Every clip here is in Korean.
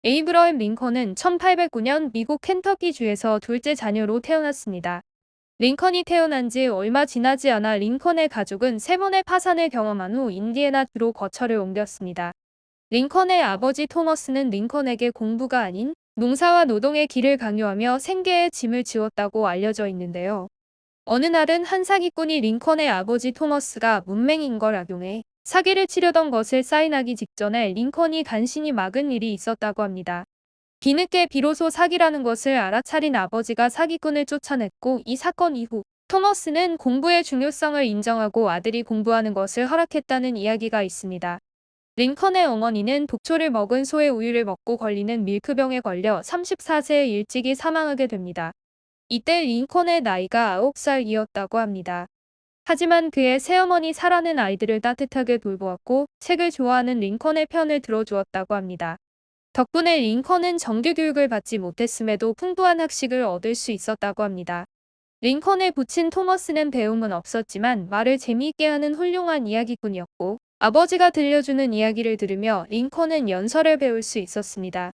에이브러임 링컨은 1809년 미국 켄터키주에서 둘째 자녀로 태어났습니다. 링컨이 태어난 지 얼마 지나지 않아 링컨의 가족은 세 번의 파산을 경험한 후 인디애나주로 거처를 옮겼습니다. 링컨의 아버지 토머스는 링컨에게 공부가 아닌 농사와 노동의 길을 강요하며 생계의 짐을 지웠다고 알려져 있는데요. 어느 날은 한 사기꾼이 링컨의 아버지 토머스가 문맹인 걸 악용해 사기를 치려던 것을 사인하기 직전에 링컨이 간신히 막은 일이 있었다고 합니다. 뒤늦게 비로소 사기라는 것을 알아차린 아버지가 사기꾼을 쫓아냈고, 이 사건 이후 토머스는 공부의 중요성을 인정하고 아들이 공부하는 것을 허락했다는 이야기가 있습니다. 링컨의 어머니는 독초를 먹은 소의 우유를 먹고 걸리는 밀크병에 걸려 34세에 일찍이 사망하게 됩니다. 이때 링컨의 나이가 9살이었다고 합니다. 하지만 그의 새어머니 사라는 아이들을 따뜻하게 돌보았고 책을 좋아하는 링컨의 편을 들어주었다고 합니다. 덕분에 링컨은 정규교육을 받지 못했음에도 풍부한 학식을 얻을 수 있었다고 합니다. 링컨의 부친 토머스는 배움은 없었지만 말을 재미있게 하는 훌륭한 이야기꾼이었고, 아버지가 들려주는 이야기를 들으며 링컨은 연설을 배울 수 있었습니다.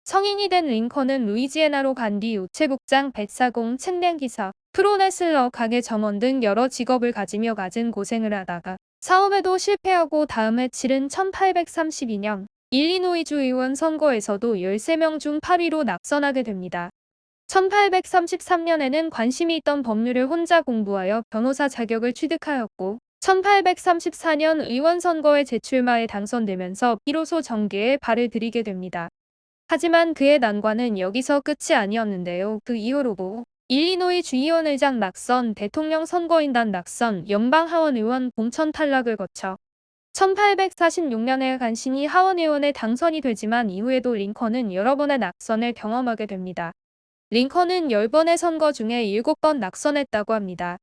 성인이 된 링컨은 루이지애나로 간 뒤 우체국장, 뱃사공, 측량기사, 프로레슬러, 가게 점원 등 여러 직업을 가지며 갖은 고생을 하다가 사업에도 실패하고 다음해 치른 1832년 일리노이주 의원 선거에서도 13명 중 8위로 낙선하게 됩니다. 1833년에는 관심이 있던 법률을 혼자 공부하여 변호사 자격을 취득하였고 1834년 의원 선거에 재출마해 당선되면서 비로소 정계에 발을 들이게 됩니다. 하지만 그의 난관은 여기서 끝이 아니었는데요. 그 이후로도 일리노이 주의원의장 낙선, 대통령 선거인단 낙선, 연방하원의원 공천 탈락을 거쳐 1846년에 간신히 하원의원에 당선이 되지만 이후에도 링컨은 여러 번의 낙선을 경험하게 됩니다. 링컨은 10번의 선거 중에 7번 낙선했다고 합니다.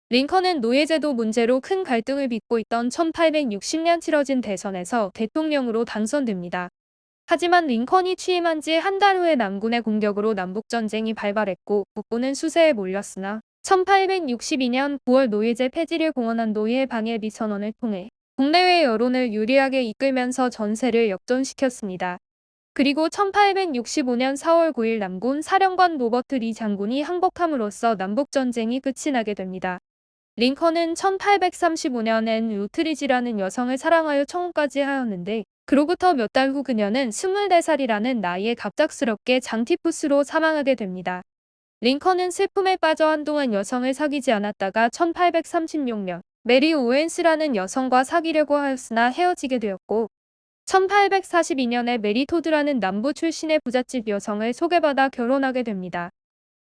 링컨은 노예제도 문제로 큰 갈등을 빚고 있던 1860년 치러진 대선에서 대통령으로 당선됩니다. 하지만 링컨이 취임한 지 한 달 후에 남군의 공격으로 남북전쟁이 발발했고 북부는 수세에 몰렸으나 1862년 9월 노예제 폐지를 공언한 노예 방해비 선언을 통해 국내외 여론을 유리하게 이끌면서 전세를 역전시켰습니다. 그리고 1865년 4월 9일 남군 사령관 로버트 리 장군이 항복함으로써 남북전쟁이 끝이 나게 됩니다. 링컨은 1835년엔 루트리지라는 여성을 사랑하여 청혼까지 하였는데 그로부터 몇 달 후 그녀는 24살이라는 나이에 갑작스럽게 장티푸스로 사망하게 됩니다. 링컨은 슬픔에 빠져 한동안 여성을 사귀지 않았다가 1836년 메리 오웬스라는 여성과 사귀려고 하였으나 헤어지게 되었고 1842년에 메리 토드라는 남부 출신의 부잣집 여성을 소개받아 결혼하게 됩니다.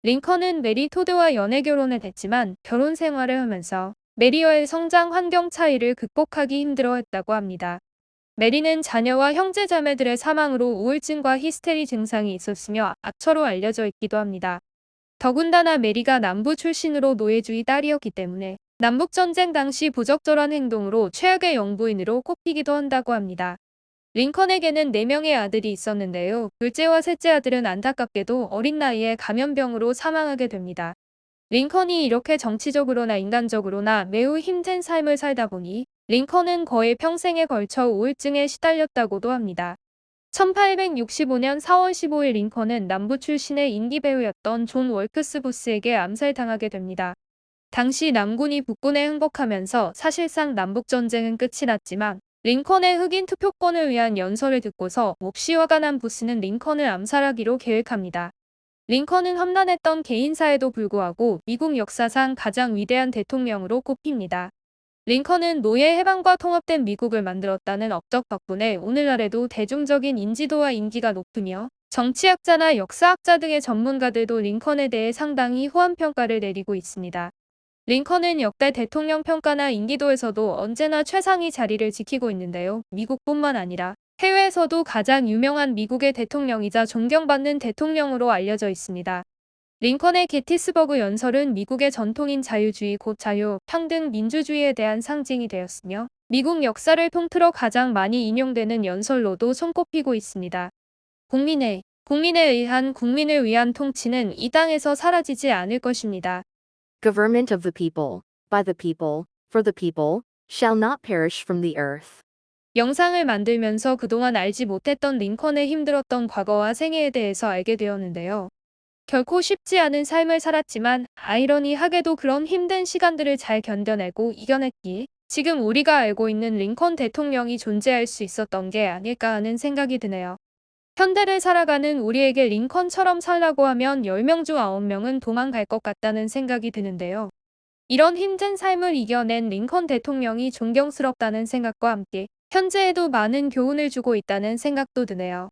링컨은 메리 토드와 연애 결혼을 했지만 결혼 생활을 하면서 메리와의 성장 환경 차이를 극복하기 힘들어했다고 합니다. 메리는 자녀와 형제 자매들의 사망으로 우울증과 히스테리 증상이 있었으며 악처로 알려져 있기도 합니다. 더군다나 메리가 남부 출신으로 노예주의 딸이었기 때문에 남북전쟁 당시 부적절한 행동으로 최악의 영부인으로 꼽히기도 한다고 합니다. 링컨에게는 4명의 아들이 있었는데요. 둘째와 셋째 아들은 안타깝게도 어린 나이에 감염병으로 사망하게 됩니다. 링컨이 이렇게 정치적으로나 인간적으로나 매우 힘든 삶을 살다 보니 링컨은 거의 평생에 걸쳐 우울증에 시달렸다고도 합니다. 1865년 4월 15일 링컨은 남부 출신의 인기 배우였던 존 월크스 부스에게 암살당하게 됩니다. 당시 남군이 북군에 항복하면서 사실상 남북전쟁은 끝이 났지만 링컨의 흑인 투표권을 위한 연설을 듣고서 몹시 화가 난 부스는 링컨을 암살하기로 계획합니다. 링컨은 험난했던 개인사에도 불구하고 미국 역사상 가장 위대한 대통령으로 꼽힙니다. 링컨은 노예 해방과 통합된 미국을 만들었다는 업적 덕분에 오늘날에도 대중적인 인지도와 인기가 높으며 정치학자나 역사학자 등의 전문가들도 링컨에 대해 상당히 호환 평가를 내리고 있습니다. 링컨은 역대 대통령 평가나 인기도에서도 언제나 최상위 자리를 지키고 있는데요. 미국뿐만 아니라 해외에서도 가장 유명한 미국의 대통령이자 존경받는 대통령으로 알려져 있습니다. 링컨의 게티스버그 연설은 미국의 전통인 자유주의 곧 자유, 평등, 민주주의에 대한 상징이 되었으며 미국 역사를 통틀어 가장 많이 인용되는 연설로도 손꼽히고 있습니다. 국민에 의한 국민을 위한 통치는 이 땅에서 사라지지 않을 것입니다. Government of the people, by the people, for the people, shall not perish from the earth. 영상을 만들면서 그동안 알지 못했던 링컨의 힘들었던 과거와 생애에 대해서 알게 되었는데요. 결코 쉽지 않은 삶을 살았지만 아이러니하게도 그런 힘든 시간들을 잘 견뎌내고 이겨냈기에 지금 우리가 알고 있는 링컨 대통령이 존재할 수 있었던 게 아닐까 하는 생각이 드네요. 현대를 살아가는 우리에게 링컨처럼 살라고 하면 10명 중 9명은 도망갈 것 같다는 생각이 드는데요. 이런 힘든 삶을 이겨낸 링컨 대통령이 존경스럽다는 생각과 함께 현재에도 많은 교훈을 주고 있다는 생각도 드네요.